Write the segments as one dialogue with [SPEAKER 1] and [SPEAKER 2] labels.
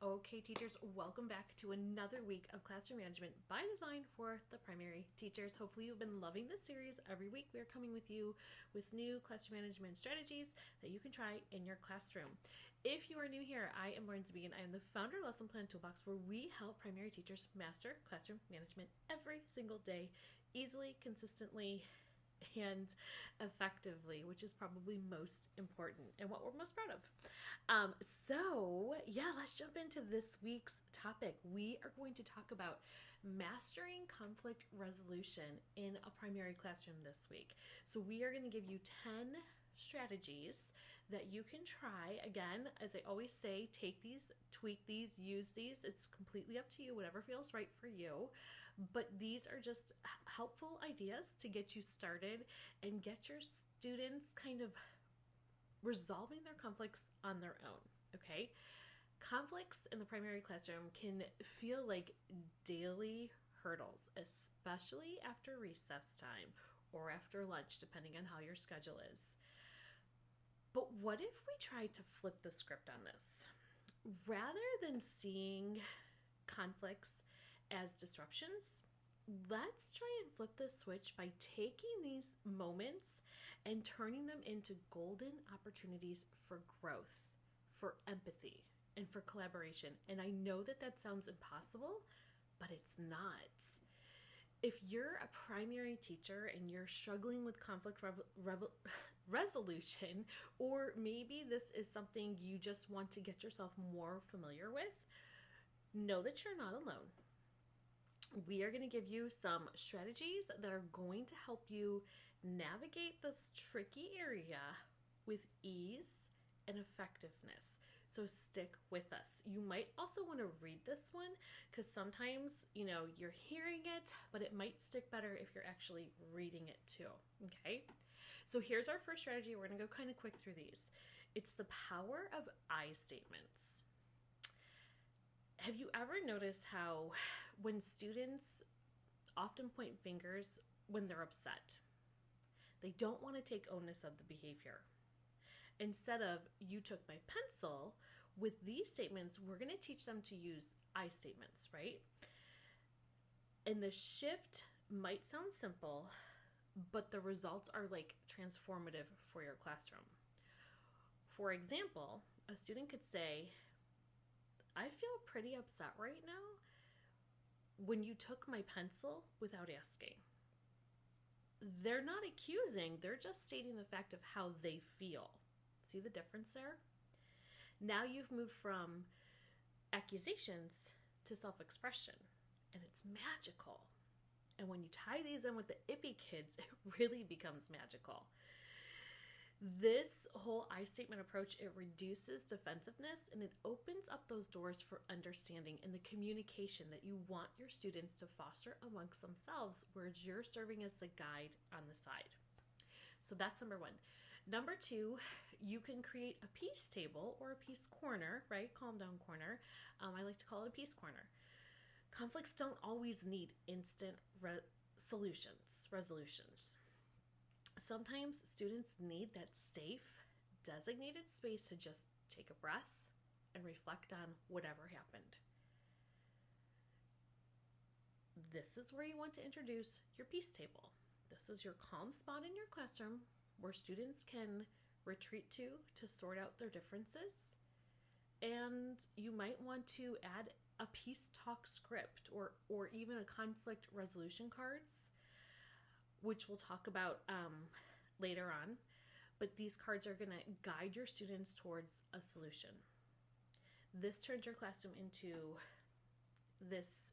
[SPEAKER 1] Okay, teachers, welcome back to another week of classroom management by design for the primary teachers. Hopefully you've been loving this series. Every week we are coming with you with new classroom management strategies that you can try in your classroom. If you are new here, I am Lauren Zbee and I am the founder of Lesson Plan Toolbox, where we help primary teachers master classroom management every single day, easily, consistently, and effectively, which is probably most important and what we're most proud of. Let's jump into this week's topic. We are going to talk about mastering conflict resolution in a primary classroom this week. So we are going to give you 10 strategies that you can try. Again, as I always say, take these, tweak these, use these. It's completely up to you, whatever feels right for you. But these are just helpful ideas to get you started and get your students kind of resolving their conflicts on their own, okay? Conflicts in the primary classroom can feel like daily hurdles, especially after recess time or after lunch, depending on how your schedule is. But what if we tried to flip the script on this? Rather than seeing conflicts as disruptions, let's try and flip the switch by taking these moments and turning them into golden opportunities for growth, for empathy, and for collaboration. And I know that sounds impossible, but it's not. If you're a primary teacher and you're struggling with conflict resolution, or maybe this is something you just want to get yourself more familiar with, know that you're not alone. We are going to give you some strategies that are going to help you navigate this tricky area with ease and effectiveness. So stick with us. You might also want to read this one because sometimes, you're hearing it, but it might stick better if you're actually reading it too. Okay. So here's our first strategy. We're going to go kind of quick through these. It's the power of I statements. Have you ever noticed how when students often point fingers when they're upset, they don't want to take onus of the behavior? Instead of "you took my pencil," with these statements, we're going to teach them to use I statements, right? And the shift might sound simple, but the results are like transformative for your classroom. For example, a student could say, "I feel pretty upset right now when you took my pencil without asking." They're not accusing, they're just stating the fact of how they feel. See the difference there? Now you've moved from accusations to self-expression, and it's magical. And when you tie these in with the ippy kids, it really becomes magical. This whole I statement approach, it reduces defensiveness and it opens up those doors for understanding and the communication that you want your students to foster amongst themselves, whereas you're serving as the guide on the side. So that's number one. Number two, you can create a peace table or a peace corner, right? Calm down corner. I like to call it a peace corner. Conflicts don't always need instant resolutions. Sometimes students need that safe, designated space to just take a breath and reflect on whatever happened. This is where you want to introduce your peace table. This is your calm spot in your classroom where students can retreat to sort out their differences. And you might want to add a peace talk script or even a conflict resolution cards, which we'll talk about later on. But these cards are going to guide your students towards a solution. This turns your classroom into this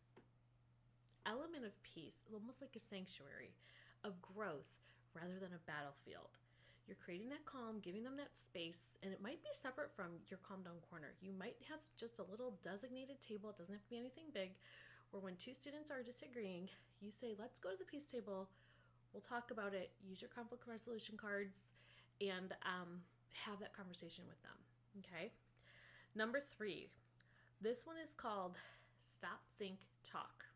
[SPEAKER 1] element of peace, almost like a sanctuary of growth rather than a battlefield. You're creating that calm, giving them that space, and it might be separate from your calm down corner. You might have just a little designated table. It doesn't have to be anything big, where when two students are disagreeing, you say, "Let's go to the peace table. We'll talk about it." Use your conflict resolution cards and have that conversation with them. Okay. Number three, this one is called Stop, Think, Talk.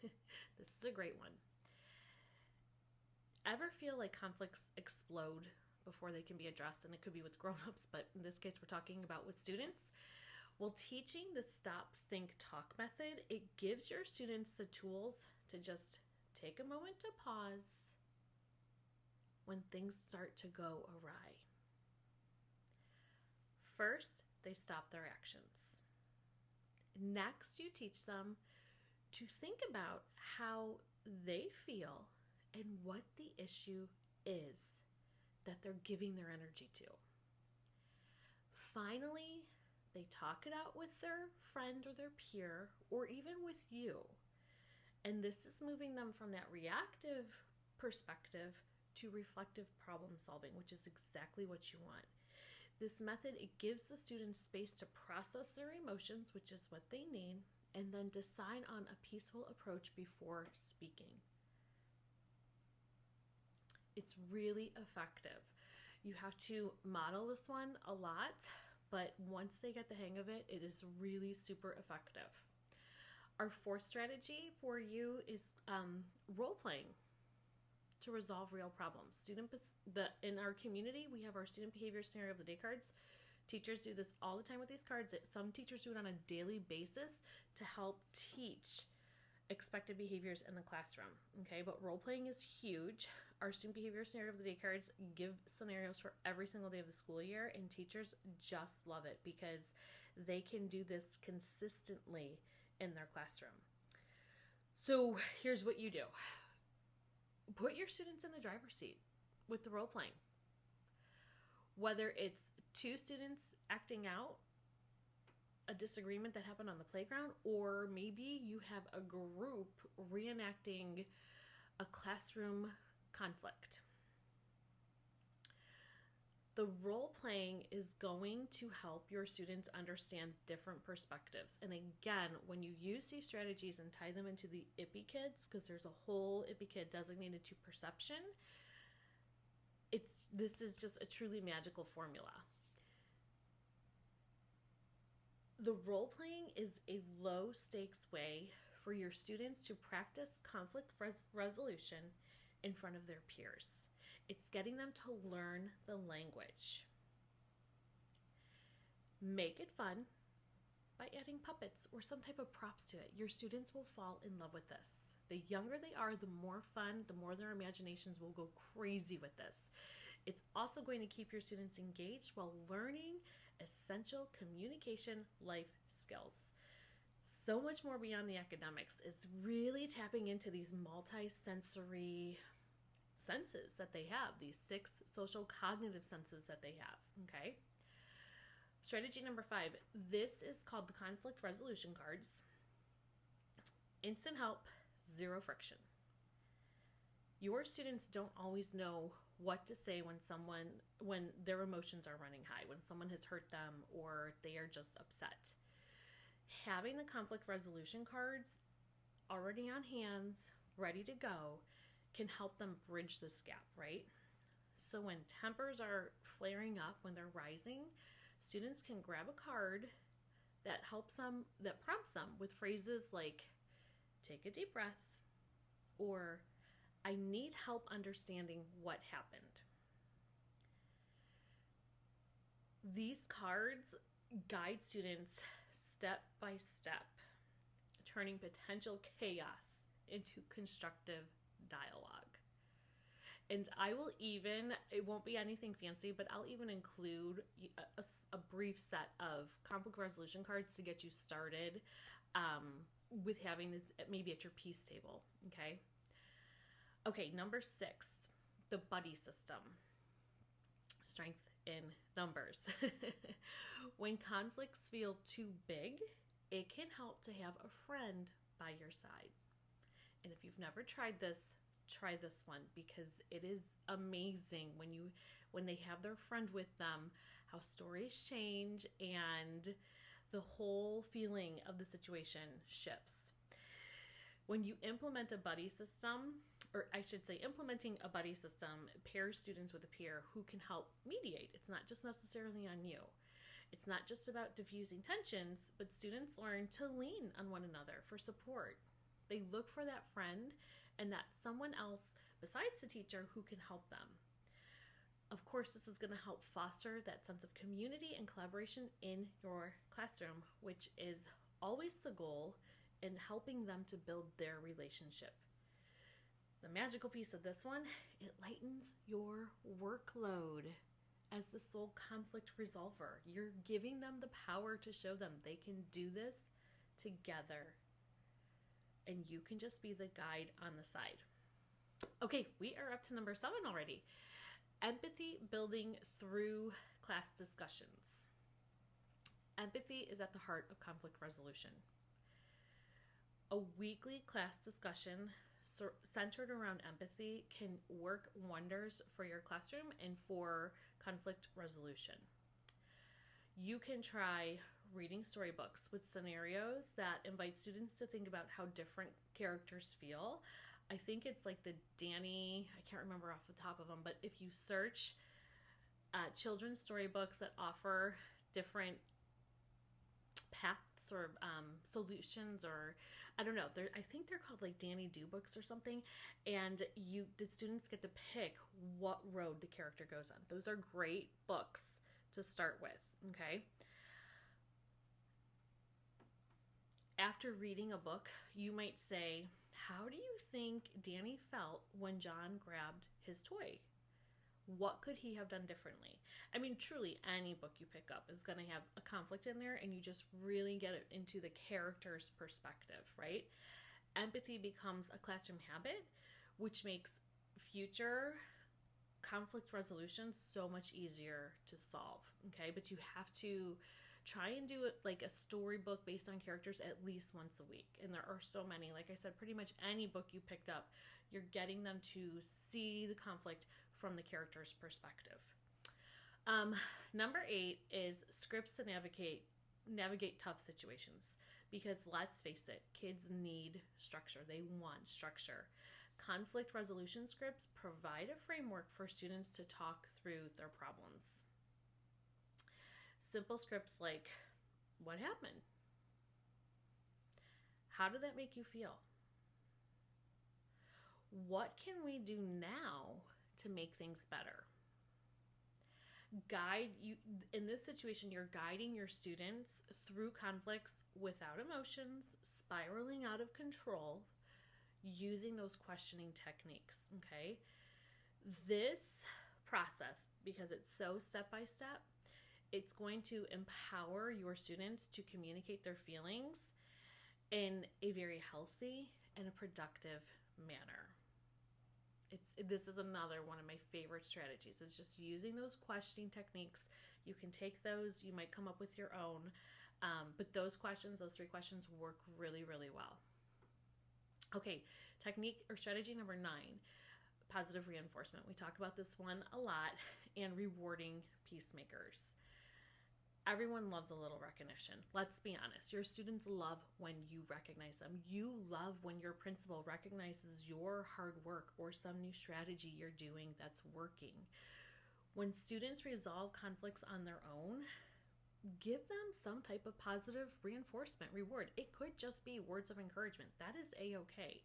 [SPEAKER 1] This is a great one. Ever feel like conflicts explode before they can be addressed? And it could be with grown-ups, but in this case, we're talking about with students. Well, teaching the stop, think, talk method, it gives your students the tools to just take a moment to pause when things start to go awry. First, they stop their actions. Next, you teach them to think about how they feel and what the issue is that they're giving their energy to. Finally, they talk it out with their friend or their peer, or even with you. And this is moving them from that reactive perspective to reflective problem solving, which is exactly what you want. This method, it gives the students space to process their emotions, which is what they need, and then decide on a peaceful approach before speaking. It's really effective. You have to model this one a lot, but once they get the hang of it, it is really super effective. Our fourth strategy for you is role playing to resolve real problems. In our community, we have our student behavior scenario of the day cards. Teachers do this all the time with these cards. Some teachers do it on a daily basis to help teach expected behaviors in the classroom. Okay, but role playing is huge. Our student behavior scenario of the day cards give scenarios for every single day of the school year, and teachers just love it because they can do this consistently in their classroom. So here's what you do. Put your students in the driver's seat with the role playing. Whether it's two students acting out a disagreement that happened on the playground, or maybe you have a group reenacting a classroom conflict. The role playing is going to help your students understand different perspectives. And again, when you use these strategies and tie them into the IPPY kids, because there's a whole IPPY kid designated to perception, this is just a truly magical formula. The role playing is a low stakes way for your students to practice conflict resolution in front of their peers. It's getting them to learn the language. Make it fun by adding puppets or some type of props to it. Your students will fall in love with this. The younger they are, the more fun, the more their imaginations will go crazy with this. It's also going to keep your students engaged while learning essential communication life skills. So much more beyond the academics. It's really tapping into these multi-sensory senses that they have, these 6 social cognitive senses that they have, okay? Strategy number 5, this is called the conflict resolution cards. Instant help, 0 friction. Your students don't always know what to say when their emotions are running high, when someone has hurt them or they are just upset. Having the conflict resolution cards already on hand, ready to go, can help them bridge this gap, right? So when tempers are flaring up, when they're rising, students can grab a card that prompts them with phrases like, take a deep breath, or I need help understanding what happened. These cards guide students step by step, turning potential chaos into constructive dialogue. And I will even, it won't be anything fancy, but I'll even include a brief set of conflict resolution cards to get you started with having this maybe at your peace table, okay? Okay, number 6, the buddy system. Strength in numbers. When conflicts feel too big, it can help to have a friend by your side. And if you've never tried this, try this one, because it is amazing when they have their friend with them, how stories change and the whole feeling of the situation shifts. When you implement a buddy system, or I should say implementing a buddy system pairs students with a peer who can help mediate. It's not just necessarily on you. It's not just about diffusing tensions, but students learn to lean on one another for support. They look for that friend and that someone else besides the teacher who can help them. Of course, this is going to help foster that sense of community and collaboration in your classroom, which is always the goal in helping them to build their relationship. The magical piece of this one, it lightens your workload as the sole conflict resolver. You're giving them the power to show them they can do this together. And you can just be the guide on the side. Okay, we are up to number 7 already. Empathy building through class discussions. Empathy is at the heart of conflict resolution. A weekly class discussion centered around empathy can work wonders for your classroom and for conflict resolution. You can try reading storybooks with scenarios that invite students to think about how different characters feel. I think it's like the Danny, I can't remember off the top of them, but if you search children's storybooks that offer different paths or solutions, or I don't know, I think they're called like Danny Do books or something, and the students get to pick what road the character goes on. Those are great books to start with, okay? After reading a book, you might say, how do you think Danny felt when John grabbed his toy? What could he have done differently? I mean, truly, any book you pick up is going to have a conflict in there, and you just really get it into the character's perspective, right? Empathy becomes a classroom habit, which makes future conflict resolution so much easier to solve, okay? But you have to try and do it like a storybook based on characters at least once a week. And there are so many. Like I said, pretty much any book you picked up, you're getting them to see the conflict from the character's perspective. Number 8 is scripts to navigate tough situations. Because let's face it, kids need structure. They want structure. Conflict resolution scripts provide a framework for students to talk through their problems. Simple scripts like, what happened? How did that make you feel? What can we do now to make things better? In this situation, you're guiding your students through conflicts without emotions, spiraling out of control, using those questioning techniques, okay? This process, because it's so step-by-step, it's going to empower your students to communicate their feelings in a very healthy and a productive manner. This is another one of my favorite strategies, is just using those questioning techniques. You can take those, you might come up with your own, but those 3 questions work really, really well. Okay, technique or strategy number 9, positive reinforcement. We talk about this one a lot, and rewarding peacemakers. Everyone loves a little recognition. Let's be honest. Your students love when you recognize them. You love when your principal recognizes your hard work or some new strategy you're doing that's working. When students resolve conflicts on their own, give them some type of positive reinforcement reward. It could just be words of encouragement. That is a-okay.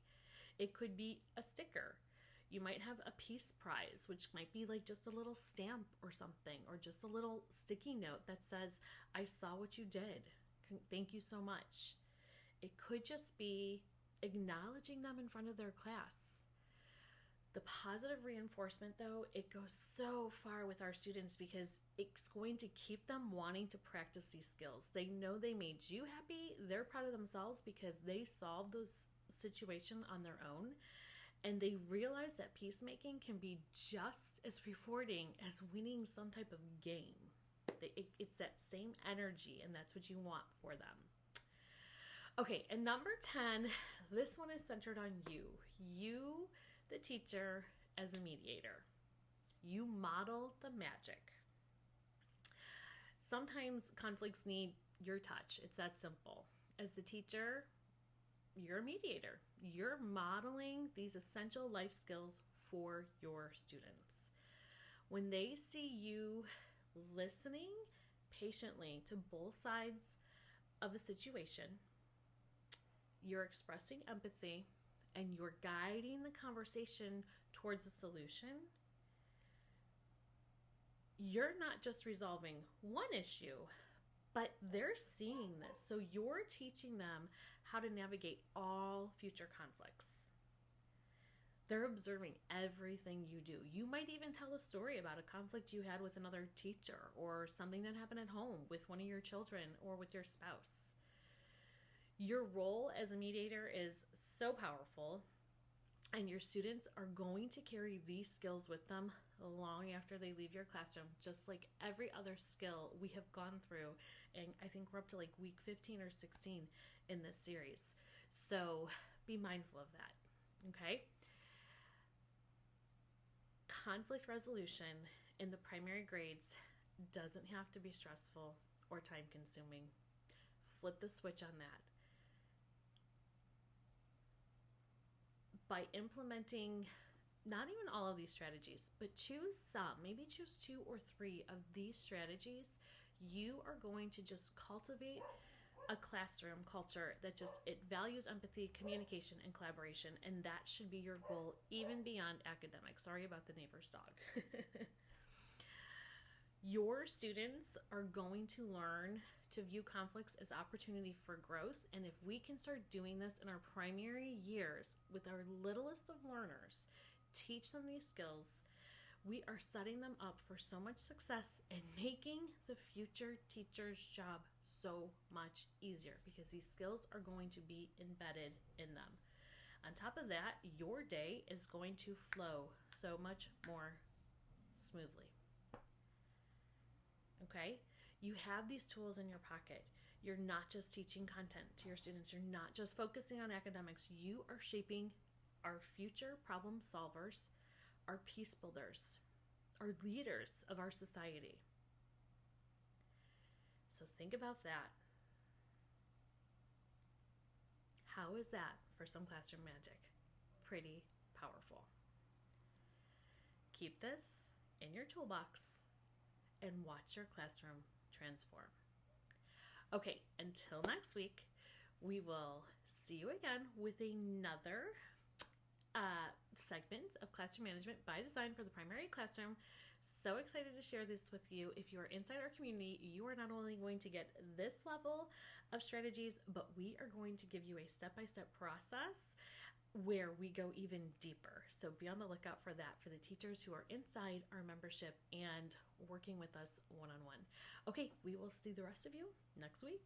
[SPEAKER 1] It could be a sticker. You might have a peace prize, which might be like just a little stamp or something, or just a little sticky note that says, I saw what you did. Thank you so much. It could just be acknowledging them in front of their class. The positive reinforcement, though, it goes so far with our students because it's going to keep them wanting to practice these skills. They know they made you happy. They're proud of themselves because they solved this situation on their own. And they realize that peacemaking can be just as rewarding as winning some type of game. It's that same energy, and that's what you want for them. Okay, and number 10, this one is centered on you. You, the teacher, as a mediator. You model the magic. Sometimes conflicts need your touch. It's that simple. As the teacher, you're a mediator. You're modeling these essential life skills for your students. When they see you listening patiently to both sides of a situation, you're expressing empathy, and you're guiding the conversation towards a solution, you're not just resolving one issue, but they're seeing this. So you're teaching them how to navigate all future conflicts. They're observing everything you do. You might even tell a story about a conflict you had with another teacher or something that happened at home with one of your children or with your spouse. Your role as a mediator is so powerful, and your students are going to carry these skills with them long after they leave your classroom, just like every other skill we have gone through. And I think we're up to like week 15 or 16 in this series. So be mindful of that, okay? Conflict resolution in the primary grades doesn't have to be stressful or time consuming. Flip the switch on that. By implementing not even all of these strategies, but choose some, maybe choose 2 or 3 of these strategies, you are going to just cultivate a classroom culture that it values empathy, communication, and collaboration, and that should be your goal even beyond academics. Sorry about the neighbor's dog. Your students are going to learn to view conflicts as opportunity for growth, and if we can start doing this in our primary years with our littlest of learners, teach them these skills, we are setting them up for so much success and making the future teacher's job so much easier because these skills are going to be embedded in them. On top of that, your day is going to flow so much more smoothly. Okay? You have these tools in your pocket. You're not just teaching content to your students. You're not just focusing on academics. You are shaping our future problem solvers, our peace builders, our leaders of our society. So think about that. How is that for some classroom magic? Pretty powerful. Keep this in your toolbox and watch your classroom transform. Okay, until next week, we will see you again with another segment of Classroom Management by Design for the primary classroom. So excited to share this with you. If you are inside our community, you are not only going to get this level of strategies, but we are going to give you a step-by-step process where we go even deeper. So be on the lookout for that for the teachers who are inside our membership and working with us one-on-one. Okay, we will see the rest of you next week.